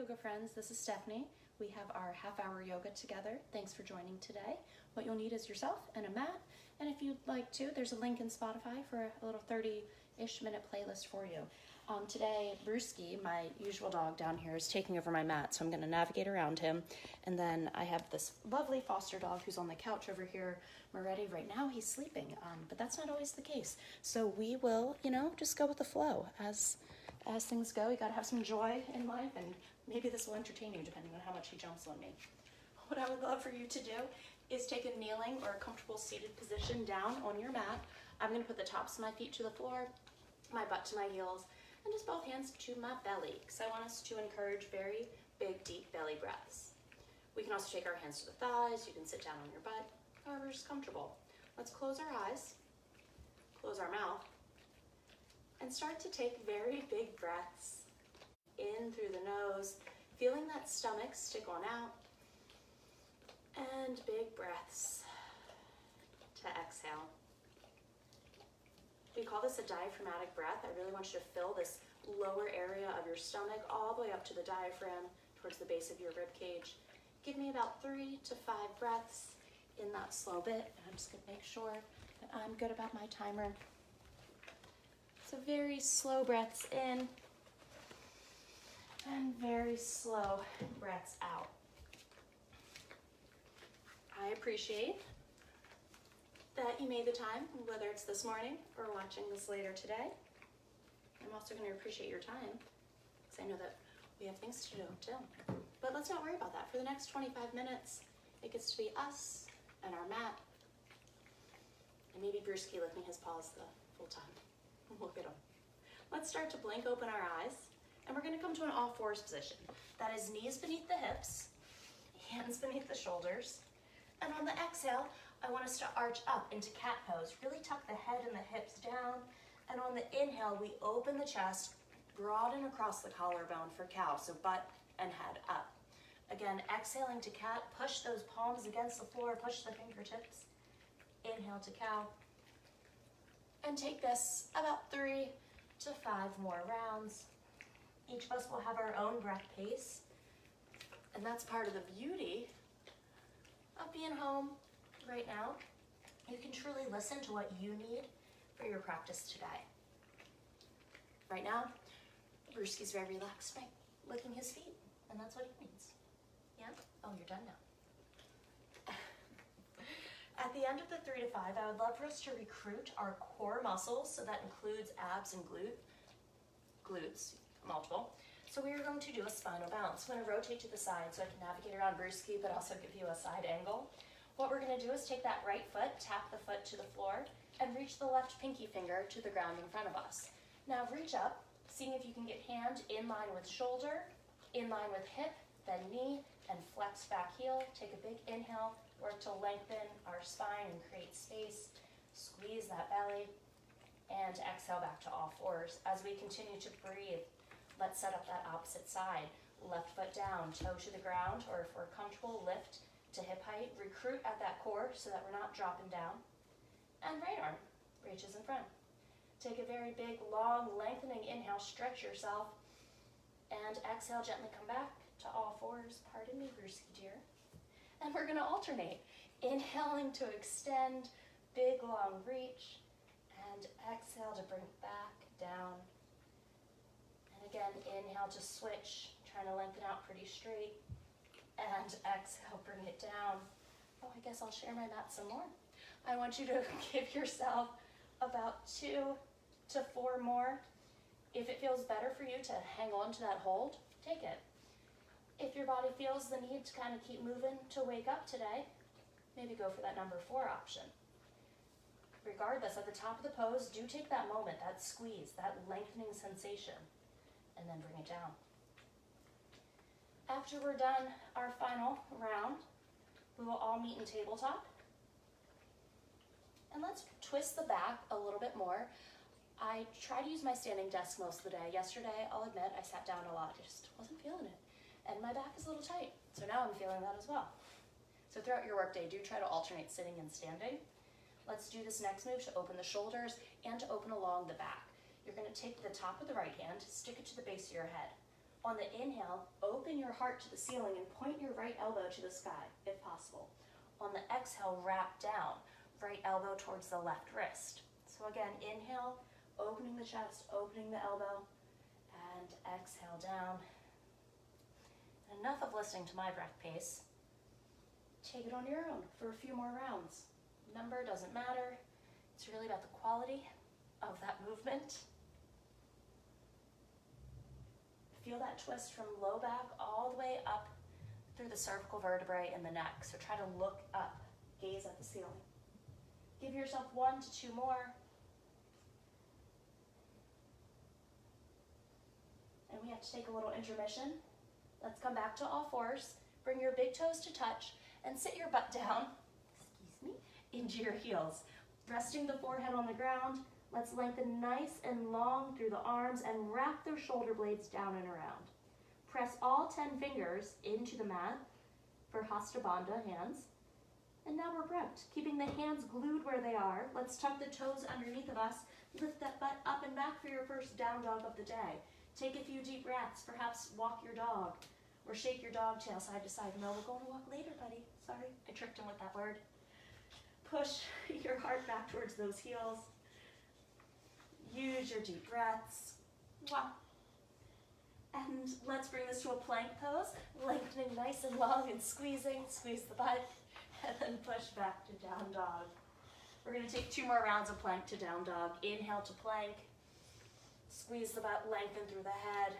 yoga friends, this is Stephanie. We have our half-hour yoga together. Thanks for joining today. What you'll need is yourself and a mat, and if you'd like to, there's a link in Spotify for a little 30-ish minute playlist for you. Today, Brewski, my usual dog down here, is taking over my mat, so I'm going to navigate around him. And then I have this lovely foster dog who's on the couch over here, Moretti. Right now, he's sleeping, but that's not always the case. So we will, just go with the flow. As things go, you got to have some joy in life, and maybe this will entertain you depending on how much he jumps on me. What I would love for you to do is take a kneeling or a comfortable seated position down on your mat. I'm going to put the tops of my feet to the floor, my butt to my heels, and just both hands to my belly, because I want us to encourage very big, deep belly breaths. We can also take our hands to the thighs. You can sit down on your butt, however is comfortable. Let's close our eyes, close our mouth, and start to take very big breaths in through the nose, feeling that stomach stick on out, and big breaths to exhale. We call this a diaphragmatic breath. I really want you to fill this lower area of your stomach all the way up to the diaphragm, towards the base of your rib cage. Give me about 3 to 5 breaths in that slow bit, and I'm just gonna make sure that I'm good about my timer. So very slow breaths in, and very slow breaths out. I appreciate that you made the time, whether it's this morning or watching this later today. I'm also going to appreciate your time, because I know that we have things to do too. But let's not worry about that. For the next 25 minutes, it gets to be us and our mat, and maybe Brewski licking his paws the full time. Look at him. Let's start to blink open our eyes, and we're going to come to an all fours position. That is knees beneath the hips, hands beneath the shoulders, and on the exhale, I want us to arch up into cat pose. Really tuck the head and the hips down. And on the inhale, we open the chest, broaden across the collarbone for cow, so butt and head up. Again, exhaling to cat, push those palms against the floor, push the fingertips. Inhale to cow. And take this about 3 to 5 more rounds. Each of us will have our own breath pace. And that's part of the beauty of being home right now. You can truly listen to what you need for your practice today. Right now, Brewski's very relaxed by licking his feet, and that's what he needs. Yeah? Oh, you're done now. At the end of the 3 to 5, I would love for us to recruit our core muscles, so that includes abs and glutes, multiple. So we are going to do a spinal bounce. I'm going to rotate to the side so I can navigate around Brewski, but also give you a side angle. What we're going to do is take that right foot, tap the foot to the floor, and reach the left pinky finger to the ground in front of us. Now reach up, seeing if you can get hand in line with shoulder, in line with hip, then knee, and flex back heel. Take a big inhale, work to lengthen our spine and create space. Squeeze that belly, and exhale back to all fours. As we continue to breathe, let's set up that opposite side. Left foot down, toe to the ground, or if we're comfortable, lift to hip height, recruit at that core so that we're not dropping down. And right arm reaches in front. Take a very big, long, lengthening inhale, stretch yourself, and exhale, gently come back to all fours. Pardon me, Brewski dear. And we're gonna alternate. Inhaling to extend, big, long reach, and exhale to bring it back down. And again, inhale to switch, trying to lengthen out pretty straight. And exhale, bring it down. Oh, I guess I'll share my mat some more. I want you to give yourself about 2 to 4 more. If it feels better for you to hang on to that hold, take it. If your body feels the need to kind of keep moving to wake up today, maybe go for that number 4 option. Regardless, at the top of the pose, do take that moment, that squeeze, that lengthening sensation, and then bring it down. After we're done our final round, we will all meet in tabletop. And let's twist the back a little bit more. I try to use my standing desk most of the day. Yesterday, I'll admit, I sat down a lot. I just wasn't feeling it. And my back is a little tight. So now I'm feeling that as well. So throughout your workday, do try to alternate sitting and standing. Let's do this next move to open the shoulders and to open along the back. You're going to take the top of the right hand, stick it to the base of your head. On the inhale, open your heart to the ceiling and point your right elbow to the sky, if possible. On the exhale, wrap down, right elbow towards the left wrist. So again, inhale, opening the chest, opening the elbow, and exhale down. Enough of listening to my breath pace. Take it on your own for a few more rounds. Number doesn't matter. It's really about the quality of that movement. Feel that twist from low back all the way up through the cervical vertebrae in the neck. So try to look up, gaze at the ceiling. Give yourself 1 to 2 more. And we have to take a little intermission. Let's come back to all fours. Bring your big toes to touch and sit your butt down, into your heels. Resting the forehead on the ground, let's lengthen nice and long through the arms and wrap those shoulder blades down and around. Press all 10 fingers into the mat for Hasta Bandha hands. And now we're prepped. Keeping the hands glued where they are, let's tuck the toes underneath of us. Lift that butt up and back for your first down dog of the day. Take a few deep breaths, perhaps walk your dog or shake your dog tail side to side. No, we're going to walk later, buddy. Sorry, I tricked him with that word. Push your heart back towards those heels. Use your deep breaths. And let's bring this to a plank pose, lengthening nice and long and squeezing. Squeeze the butt, and then push back to down dog. We're going to take 2 more rounds of plank to down dog. Inhale to plank. Squeeze the butt, lengthen through the head,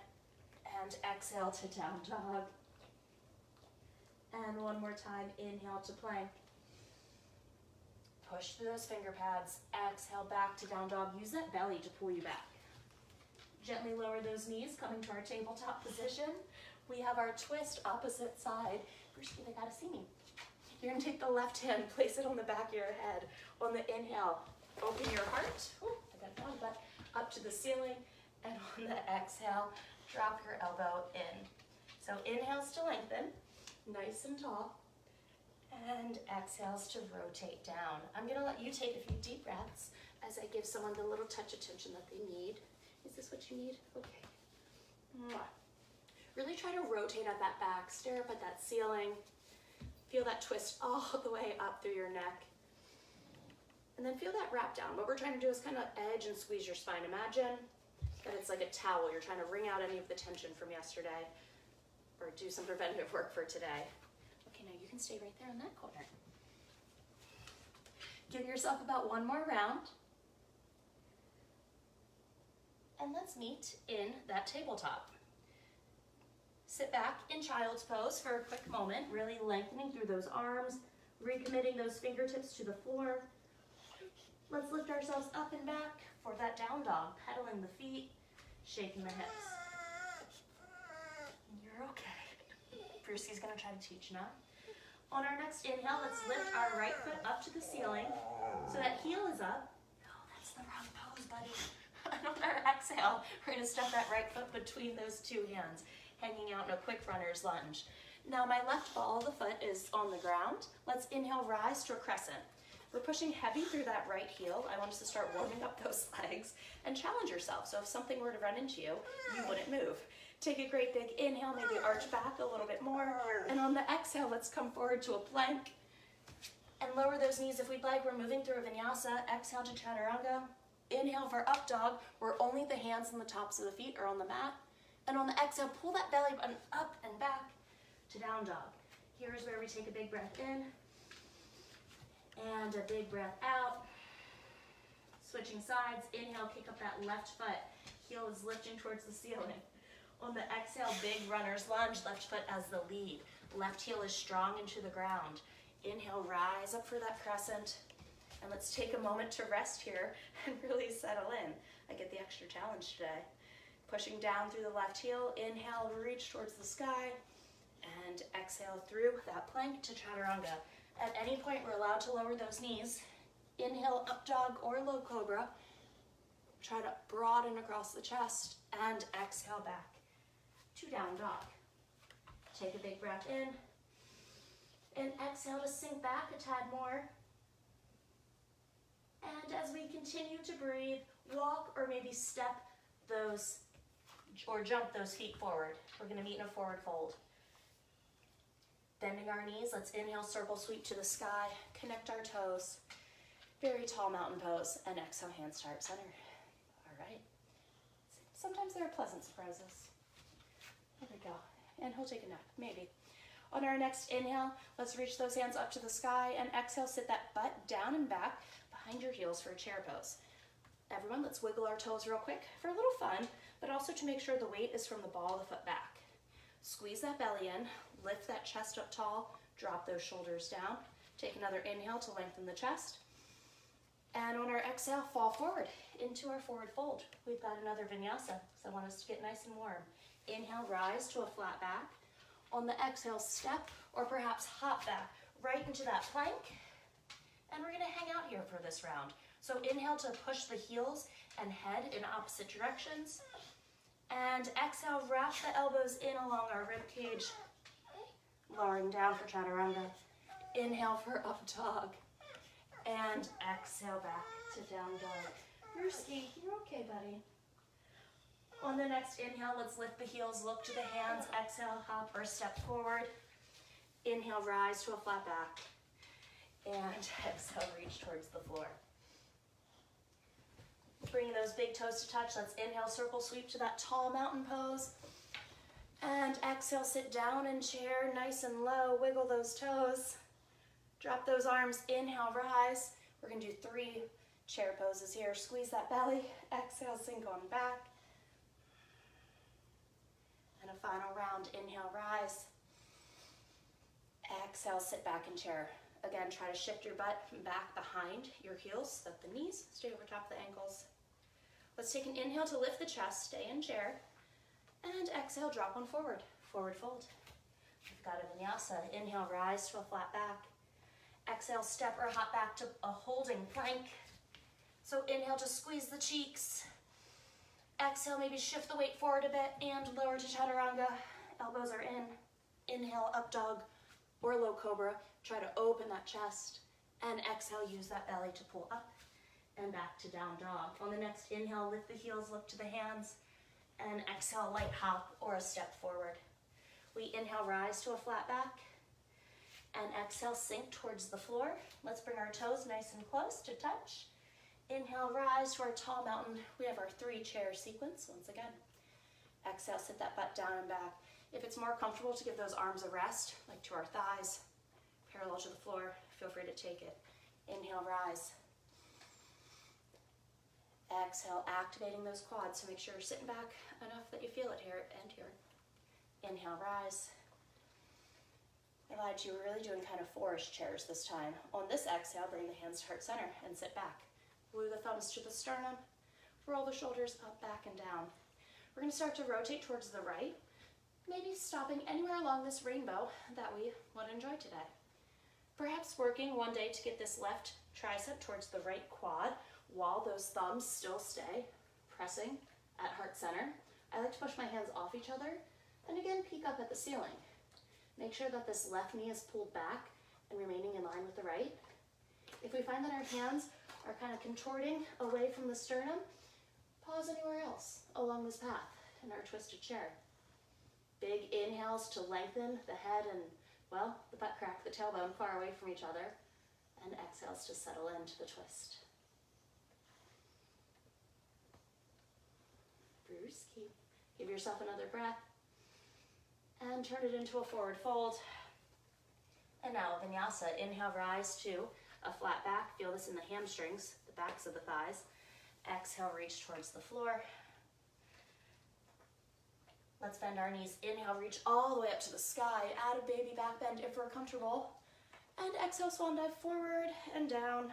and exhale to down dog. And one more time, inhale to plank. Push through those finger pads, exhale back to down dog. Use that belly to pull you back. Gently lower those knees, coming to our tabletop position. We have our twist opposite side. Brewski, they gotta see me. You're gonna take the left hand, place it on the back of your head. On the inhale, open your heart. Ooh, I got down, but up to the ceiling. And on the exhale, drop your elbow in. So inhales to lengthen, nice and tall. And exhales to rotate down. I'm gonna let you take a few deep breaths as I give someone the little touch attention that they need. Is this what you need? Okay. Really try to rotate at that back, stare up at that ceiling. Feel that twist all the way up through your neck. And then feel that wrap down. What we're trying to do is kind of edge and squeeze your spine. Imagine that it's like a towel. You're trying to wring out any of the tension from yesterday or do some preventative work for today. Okay, now you can stay right there in that corner. Give yourself about 1 more round. And let's meet in that tabletop. Sit back in child's pose for a quick moment, really lengthening through those arms, recommitting those fingertips to the floor. Let's lift ourselves up and back for that down dog, pedaling the feet, shaking the hips. You're okay. Brewski's gonna try to teach now. On our next inhale, let's lift our right foot up to the ceiling so that heel is up. No, that's the wrong pose, buddy. And on our exhale, we're gonna step that right foot between those 2 hands, hanging out in a quick runner's lunge. Now my left ball of the foot is on the ground. Let's inhale, rise to a crescent. We're pushing heavy through that right heel. I want us to start warming up those legs and challenge yourself. So if something were to run into you, you wouldn't move. Take a great big inhale, maybe arch back a little bit more. And on the exhale, let's come forward to a plank and lower those knees if we'd like. We're moving through a vinyasa. Exhale to chaturanga. Inhale for up dog, where only the hands and the tops of the feet are on the mat. And on the exhale, pull that belly button up and back to down dog. Here's where we take a big breath in and a big breath out. Switching sides, inhale, kick up that left foot. Heel is lifting towards the ceiling. On the exhale, big runner's lunge, left foot as the lead. Left heel is strong into the ground. Inhale, rise up for that crescent. And let's take a moment to rest here and really settle in. I get the extra challenge today. Pushing down through the left heel, inhale, reach towards the sky, and exhale through that plank to chaturanga. At any point, we're allowed to lower those knees. Inhale, up dog or low cobra. Try to broaden across the chest, and exhale back to down dog. Take a big breath in, and exhale to sink back a tad more. And as we continue to breathe, walk or maybe step those or jump those feet forward. We're gonna meet in a forward fold. Bending our knees, let's inhale, circle sweep to the sky, connect our toes. Very tall mountain pose, and exhale, hands to heart center. All right. Sometimes there are pleasant surprises. There we go. And he'll take a nap, maybe. On our next inhale, let's reach those hands up to the sky, and exhale, sit that butt down and back behind your heels for a chair pose. Everyone, let's wiggle our toes real quick for a little fun, but also to make sure the weight is from the ball of the foot back. Squeeze that belly in, lift that chest up tall, drop those shoulders down. Take another inhale to lengthen the chest. And on our exhale, fall forward into our forward fold. We've got another vinyasa, so I want us to get nice and warm. Inhale, rise to a flat back. On the exhale, step or perhaps hop back right into that plank. And we're gonna hang out here for this round. So inhale to push the heels and head in opposite directions. And exhale, wrap the elbows in along our rib cage. Lowering down for chaturanga. Inhale for up dog. And exhale back to down dog. Brewski, you're okay, buddy. On the next inhale, let's lift the heels, look to the hands. Exhale, hop or step forward. Inhale, rise to a flat back. And exhale, reach towards the floor. Bringing those big toes to touch, let's inhale, circle sweep to that tall mountain pose. And exhale, sit down in chair, nice and low, wiggle those toes. Drop those arms, inhale, rise. We're gonna do 3 chair poses here. Squeeze that belly, exhale, sink on back. And a final round, inhale, rise. Exhale, sit back in chair. Again, try to shift your butt back behind your heels so that the knees stay over top of the ankles. Let's take an inhale to lift the chest, stay in chair. And exhale, drop on forward, forward fold. We've got a vinyasa. Inhale, rise to a flat back. Exhale, step or hop back to a holding plank. So inhale to squeeze the cheeks. Exhale, maybe shift the weight forward a bit and lower to chaturanga. Elbows are in. Inhale, up dog or low cobra. Try to open that chest. And exhale, use that belly to pull up and back to down dog. On the next inhale, lift the heels, look to the hands. And exhale, light hop or a step forward. We inhale, rise to a flat back. And exhale, sink towards the floor. Let's bring our toes nice and close to touch. Inhale, rise to our tall mountain. We have our 3 chair sequence once again. Exhale, sit that butt down and back. If it's more comfortable to give those arms a rest, like to our thighs, parallel to the floor, feel free to take it. Inhale, rise. Exhale, activating those quads, so make sure you're sitting back enough that you feel it here and here. Inhale, rise. I lied to you, we're really doing kind of forest chairs this time. On this exhale, bring the hands to heart center and sit back. Glue the thumbs to the sternum, roll the shoulders up, back, and down. We're gonna start to rotate towards the right, maybe stopping anywhere along this rainbow that we would enjoy today. Perhaps working one day to get this left tricep towards the right quad while those thumbs still stay pressing at heart center. I like to push my hands off each other and again peek up at the ceiling. Make sure that this left knee is pulled back and remaining in line with the right. If we find that our hands are kind of contorting away from the sternum, pause anywhere else along this path in our twisted chair. Big inhales to lengthen the head and, well, the butt crack, the tailbone far away from each other, and exhales to settle into the twist. Brewski. Give yourself another breath and turn it into a forward fold. And now a vinyasa. Inhale, rise to a flat back. Feel this in the hamstrings, the backs of the thighs. Exhale, reach towards the floor. Let's bend our knees. Inhale, reach all the way up to the sky. Add a baby back bend if we're comfortable. And exhale, swan dive forward and down.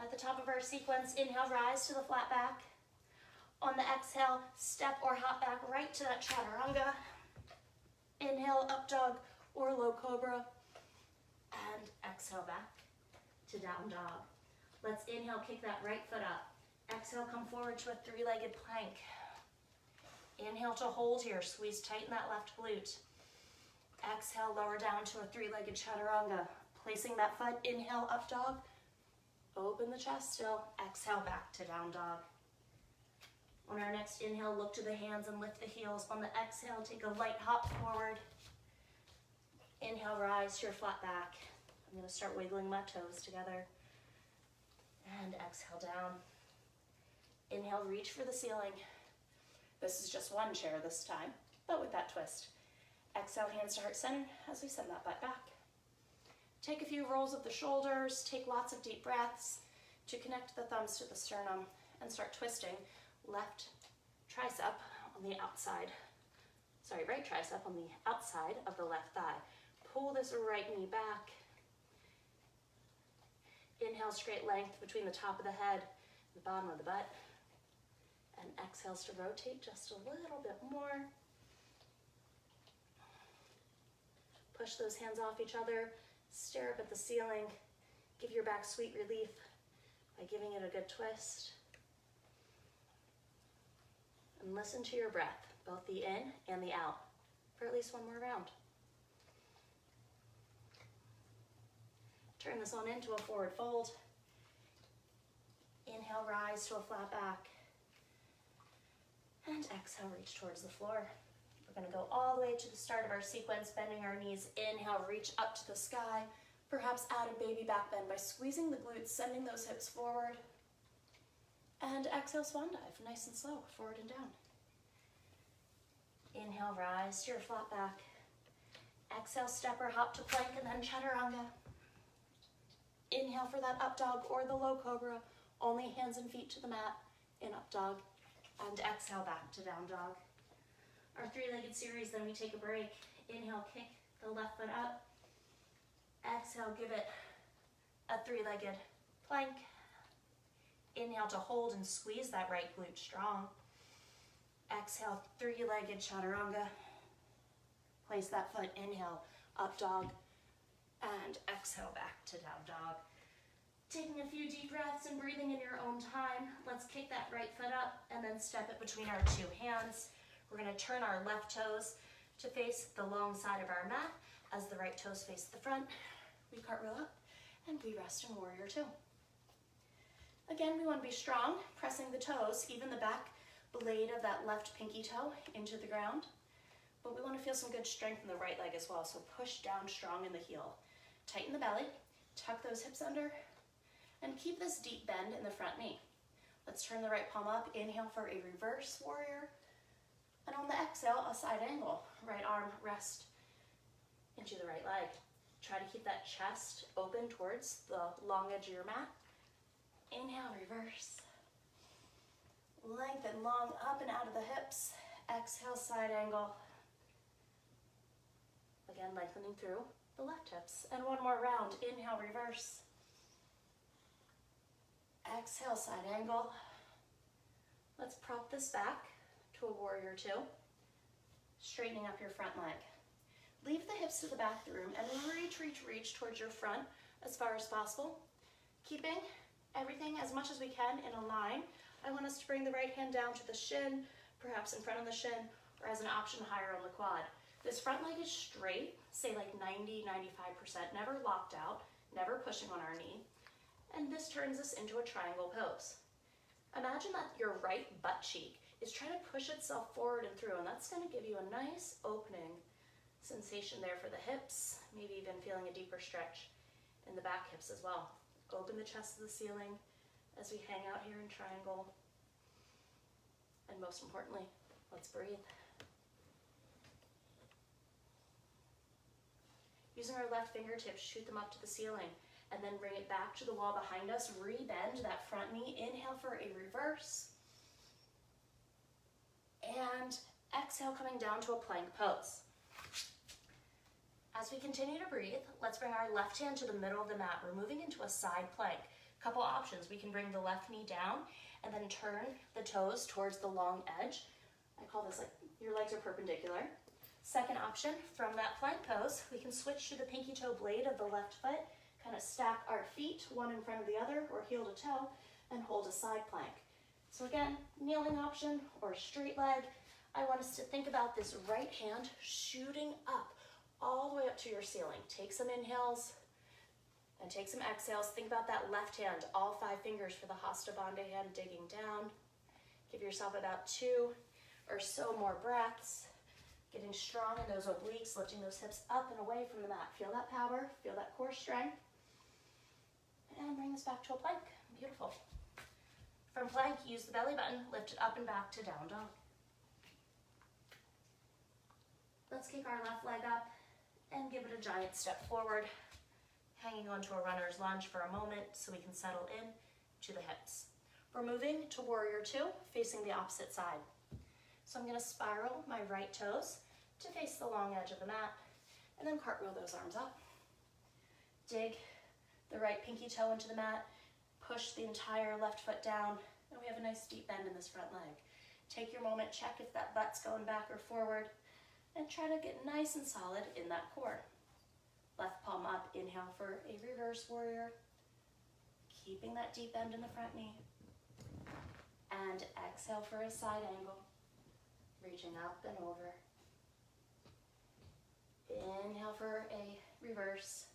At the top of our sequence, inhale, rise to the flat back. On the exhale, step or hop back right to that chaturanga. Inhale, up dog or low cobra. And exhale back to down dog. Let's inhale, kick that right foot up. Exhale, come forward to a 3-legged plank. Inhale to hold here, squeeze tight in that left glute. Exhale, lower down to a 3-legged chaturanga. Placing that foot, inhale, up dog. Open the chest still. Exhale, back to down dog. On our next inhale, look to the hands and lift the heels. On the exhale, take a light hop forward. Inhale, rise to your flat back. I'm going to start wiggling my toes together. And exhale down. Inhale, reach for the ceiling. This is just one chair this time, but with that twist. Exhale, hands to heart center as we send that butt back. Take a few rolls of the shoulders, take lots of deep breaths to connect the thumbs to the sternum and start twisting left tricep on the outside. Sorry, right tricep on the outside of the left thigh. Pull this right knee back. Inhale, straight length between the top of the head and the bottom of the butt. And exhales to rotate just a little bit more. Push those hands off each other. Stare up at the ceiling. Give your back sweet relief by giving it a good twist. And listen to your breath, both the in and the out, for at least one more round. Turn this on into a forward fold. Inhale, rise to a flat back. And exhale, reach towards the floor. We're going to go all the way to the start of our sequence, bending our knees. Inhale, reach up to the sky. Perhaps add a baby back bend by squeezing the glutes, sending those hips forward. And exhale, swan dive, nice and slow, forward and down. Inhale, rise to your flat back. Exhale, step or hop to plank and then chaturanga. Inhale for that up dog or the low cobra, only hands and feet to the mat in up dog. And exhale back to down dog. Our three-legged series, then we take a break. Inhale, kick the left foot up. Exhale, give it a three-legged plank. Inhale to hold and squeeze that right glute strong. Exhale, three-legged chaturanga. Place that foot, inhale, up dog. And exhale back to down dog. Taking a few deep breaths and breathing in your own time. Let's kick that right foot up and then step it between our two hands. We're going to turn our left toes to face the long side of our mat as the right toes face the front. We cartwheel up and we rest in warrior two. Again, we want to be strong, pressing the toes, even the back blade of that left pinky toe into the ground. But we want to feel some good strength in the right leg as well. So push down strong in the heel. Tighten the belly, tuck those hips under, and keep this deep bend in the front knee. Let's turn the right palm up. Inhale for a reverse warrior. And on the exhale, a side angle. Right arm rest into the right leg. Try to keep that chest open towards the long edge of your mat. Inhale, reverse. Lengthen long up and out of the hips. Exhale, side angle. Again, lengthening through the left hips. And one more round. Inhale, reverse. Exhale, side angle. Let's prop this back to a warrior two. Straightening up your front leg. Leave the hips to the back of the room and reach towards your front as far as possible. Keeping everything as much as we can in a line. I want us to bring the right hand down to the shin, perhaps in front of the shin, or as an option higher on the quad. This front leg is straight, say like 90-95%, never locked out, never pushing on our knee. And this turns us into a triangle pose. Imagine that your right butt cheek is trying to push itself forward and through, and that's going to give you a nice opening sensation there for the hips, maybe even feeling a deeper stretch in the back hips as well. Open the chest to the ceiling as we hang out here in triangle. And most importantly, let's breathe. Using our left fingertips, shoot them up to the ceiling and then bring it back to the wall behind us. Rebend that front knee. Inhale for a reverse. And exhale, coming down to a plank pose. As we continue to breathe, let's bring our left hand to the middle of the mat. We're moving into a side plank. Couple options. We can bring the left knee down and then turn the toes towards the long edge. I call this like your legs are perpendicular. Second option, from that plank pose, we can switch to the pinky toe blade of the left foot, kind of stack our feet, one in front of the other, or heel to toe, and hold a side plank. So again, kneeling option or straight leg. I want us to think about this right hand shooting up all the way up to your ceiling. Take some inhales and take some exhales. Think about that left hand, all 5 fingers for the Hasta Bandha hand digging down. Give yourself about 2 or so more breaths. Getting strong in those obliques, lifting those hips up and away from the mat. Feel that power, feel that core strength. And bring this back to a plank. Beautiful. From plank, use the belly button, lift it up and back to down dog. Let's kick our left leg up and give it a giant step forward, hanging onto a runner's lunge for a moment so we can settle in to the hips. We're moving to warrior 2, facing the opposite side. So I'm going to spiral my right toes to face the long edge of the mat, and then cartwheel those arms up. Dig the right pinky toe into the mat, push the entire left foot down, and we have a nice deep bend in this front leg. Take your moment, check if that butt's going back or forward, and try to get nice and solid in that core. Left palm up, inhale for a reverse warrior, keeping that deep bend in the front knee, and exhale for a side angle, reaching up and over. Inhale for a reverse.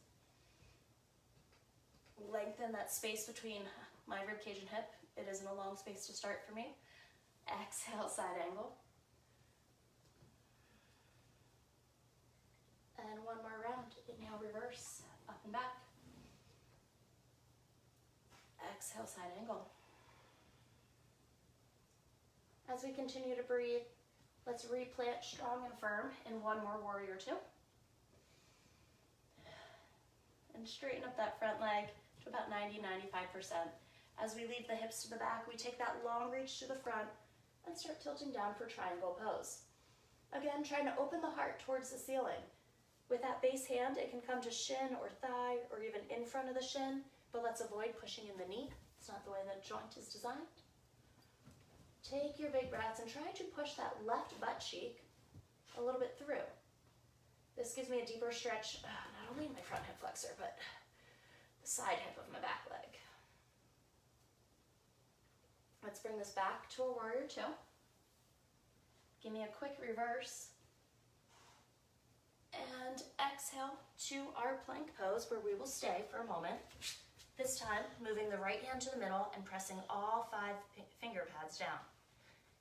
Lengthen that space between my ribcage and hip. It isn't a long space to start for me. Exhale, side angle. And one more round. Inhale, reverse, up and back. Exhale, side angle. As we continue to breathe, let's replant strong and firm in one more warrior 2. And straighten up that front leg to about 90-95%. As we leave the hips to the back, we take that long reach to the front and start tilting down for triangle pose. Again, trying to open the heart towards the ceiling. With that base hand, it can come to shin or thigh or even in front of the shin, but let's avoid pushing in the knee. It's not the way that joint is designed. Take your big breaths and try to push that left butt cheek a little bit through. This gives me a deeper stretch, not only in my front hip flexor, but the side hip of my back leg. Let's bring this back to a warrior 2. Give me a quick reverse. And exhale to our plank pose where we will stay for a moment. This time, moving the right hand to the middle and pressing all 5 finger pads down.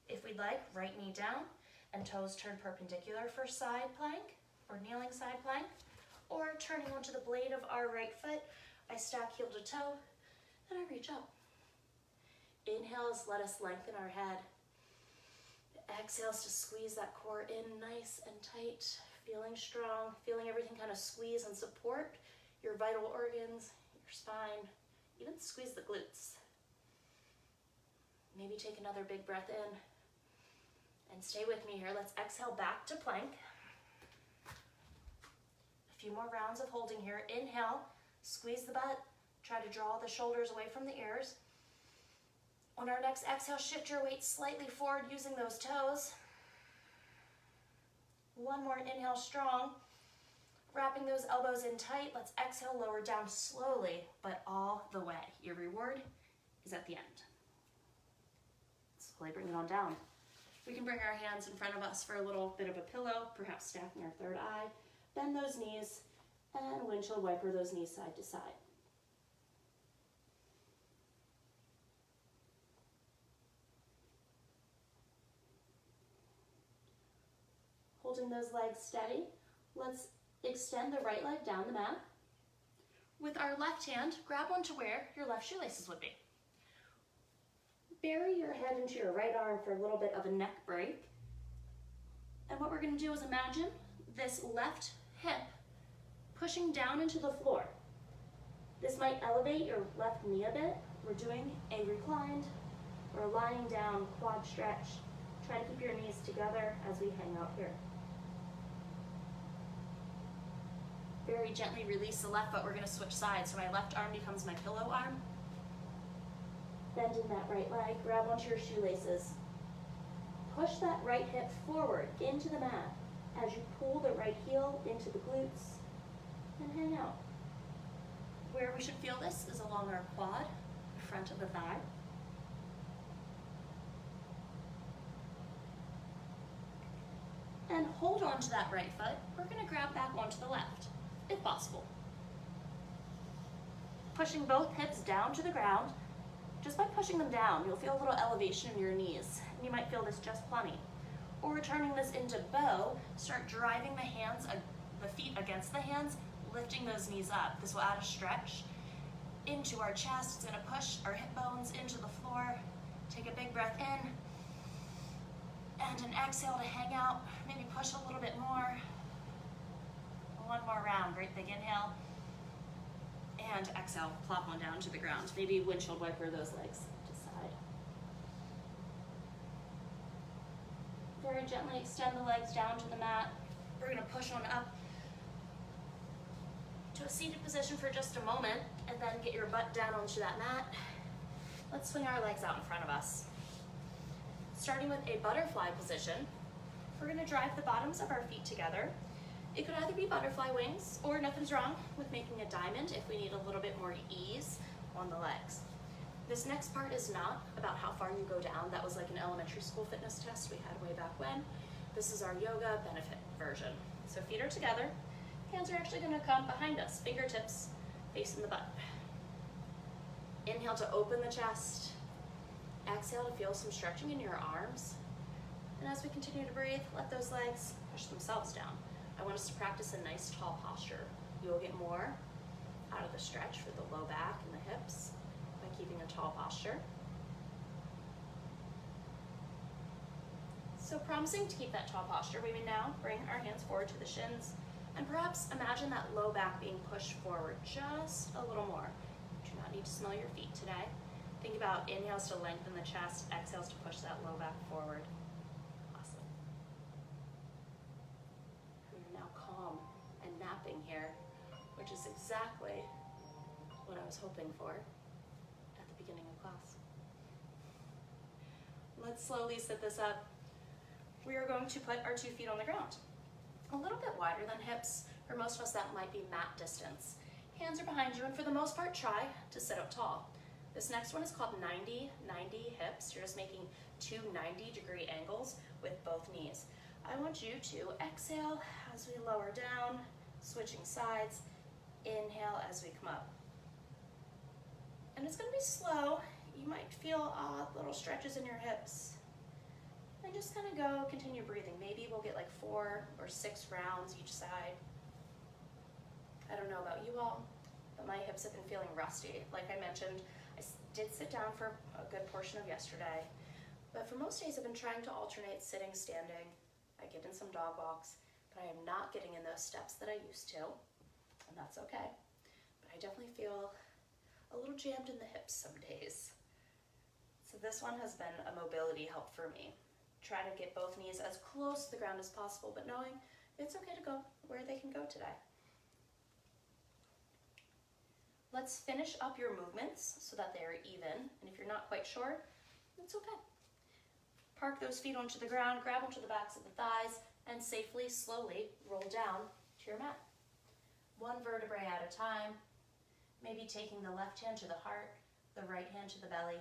If we'd like, right knee down and toes turn perpendicular for side plank or kneeling side plank, or turning onto the blade of our right foot, I stack heel to toe and I reach up. Inhales, let us lengthen our head. Exhales to squeeze that core in nice and tight, feeling strong, feeling everything kind of squeeze and support your vital organs, your spine, even squeeze the glutes. Maybe take another big breath in and stay with me here. Let's exhale back to plank. A few more rounds of holding here. Inhale, squeeze the butt, try to draw the shoulders away from the ears. On our next exhale, shift your weight slightly forward using those toes. One more inhale, strong. Wrapping those elbows in tight. Let's exhale, lower down slowly, but all the way. Your reward is at the end. Slowly bring it on down. We can bring our hands in front of us for a little bit of a pillow, perhaps stacking our third eye. Bend those knees and windshield wiper those knees side to side. Holding those legs steady, let's extend the right leg down the mat. With our left hand, grab onto where your left shoelaces would be. Bury your head into your right arm for a little bit of a neck break. And what we're going to do is imagine this left hip pushing down into the floor. This might elevate your left knee a bit. We're doing a reclined or lying down quad stretch. Try to keep your knees together as we hang out here. Very gently release the left foot. We're going to switch sides. So my left arm becomes my pillow arm. Bend in that right leg. Grab onto your shoelaces. Push that right hip forward into the mat as you pull the right heel into the glutes and hang out. Where we should feel this is along our quad, front of the thigh. And hold on to that right foot. We're going to grab back onto the left, if possible. Pushing both hips down to the ground. Just by pushing them down, you'll feel a little elevation in your knees, and you might feel this just plenty. Or turning this into bow, start driving the feet against the hands, lifting those knees up. This will add a stretch into our chest. It's gonna push our hip bones into the floor. Take a big breath in, and an exhale to hang out. Maybe push a little bit more. One more round, great big inhale. And exhale, plop on down to the ground. Maybe windshield wiper those legs to side. Very gently extend the legs down to the mat. We're gonna push on up to a seated position for just a moment, and then get your butt down onto that mat. Let's swing our legs out in front of us. Starting with a butterfly position, we're gonna drive the bottoms of our feet together. It could either be butterfly wings, or nothing's wrong with making a diamond if we need a little bit more ease on the legs. This next part is not about how far you go down. That was like an elementary school fitness test we had way back when. This is our yoga benefit version. So feet are together. Hands are actually gonna come behind us, fingertips facing the butt. Inhale to open the chest. Exhale to feel some stretching in your arms. And as we continue to breathe, let those legs push themselves down. I want us to practice a nice tall posture. You will get more out of the stretch for the low back and the hips by keeping a tall posture. So promising to keep that tall posture, we may now bring our hands forward to the shins, and perhaps imagine that low back being pushed forward just a little more. You do not need to smell your feet today. Think about inhales to lengthen the chest, exhales to push that low back forward. Awesome. We're now calm and napping here, which is exactly what I was hoping for at the beginning of class. Let's slowly sit this up. We are going to put our 2 feet on the ground, a little bit wider than hips. For most of us, that might be mat distance. Hands are behind you, and for the most part, try to sit up tall. This next one is called 90-90 hips. You're just making 2 90-degree angles with both knees. I want you to exhale as we lower down, switching sides. Inhale as we come up. And it's gonna be slow. You might feel little stretches in your hips. And just kind of go, continue breathing. Maybe we'll get like 4 or 6 rounds each side. I don't know about you all, but my hips have been feeling rusty. Like I mentioned, I did sit down for a good portion of yesterday, but for most days I've been trying to alternate sitting, standing. I get in some dog walks, but I am not getting in those steps that I used to, and that's okay. But I definitely feel a little jammed in the hips some days. So this one has been a mobility help for me. Try to get both knees as close to the ground as possible, but knowing it's okay to go where they can go today. Let's finish up your movements so that they are even, and if you're not quite sure, it's okay. Park those feet onto the ground, grab onto the backs of the thighs, and safely, slowly roll down to your mat. 1 vertebrae at a time, maybe taking the left hand to the heart, the right hand to the belly.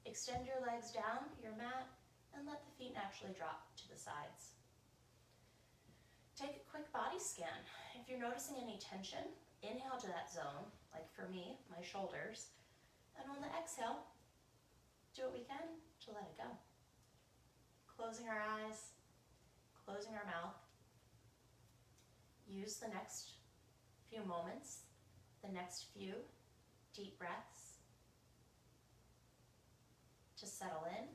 Extend your legs down your mat, and let the feet naturally drop to the sides. Take a quick body scan. If you're noticing any tension, inhale to that zone, like for me, my shoulders, and on the exhale, do what we can to let it go. Closing our eyes, closing our mouth. Use the next few moments, the next few deep breaths to settle in,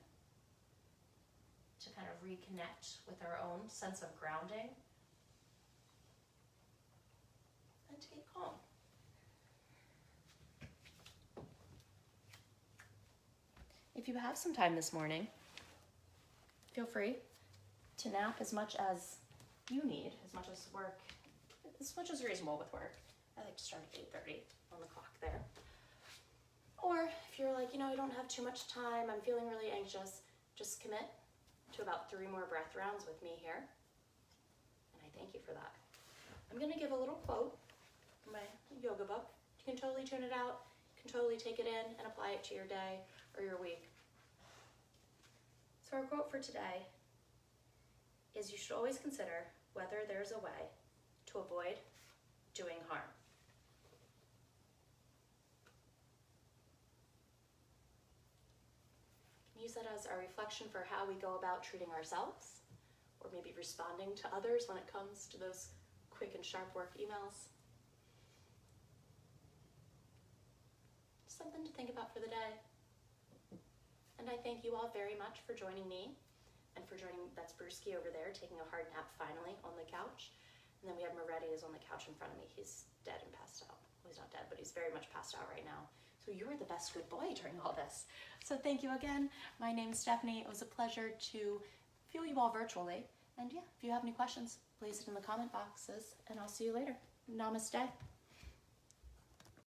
to kind of reconnect with our own sense of grounding, and to get calm. If you have some time this morning, feel free to nap as much as you need, as much as reasonable with work. I like to start at 8:30 on the clock there. Or if you're like, I don't have too much time, I'm feeling really anxious, just commit to about 3 more breath rounds with me here. And I thank you for that. I'm gonna give a little quote from my yoga book. You can totally tune it out, you can totally take it in and apply it to your day or your week. So our quote for today is, you should always consider whether there's a way to avoid doing harm. use that as a reflection for how we go about treating ourselves, or maybe responding to others when it comes to those quick and sharp work emails. Something to think about for the day. And I thank you all very much for joining me and for joining, that's Brewski over there, taking a hard nap finally on the couch. And then we have Moretti is on the couch in front of me. He's dead and passed out. Well, he's not dead, but he's very much passed out right now. So you were the best good boy during all this. So thank you again. My name's Stephanie. It was a pleasure to feel you all virtually. And yeah, if you have any questions, please put in the comment boxes, and I'll see you later. Namaste.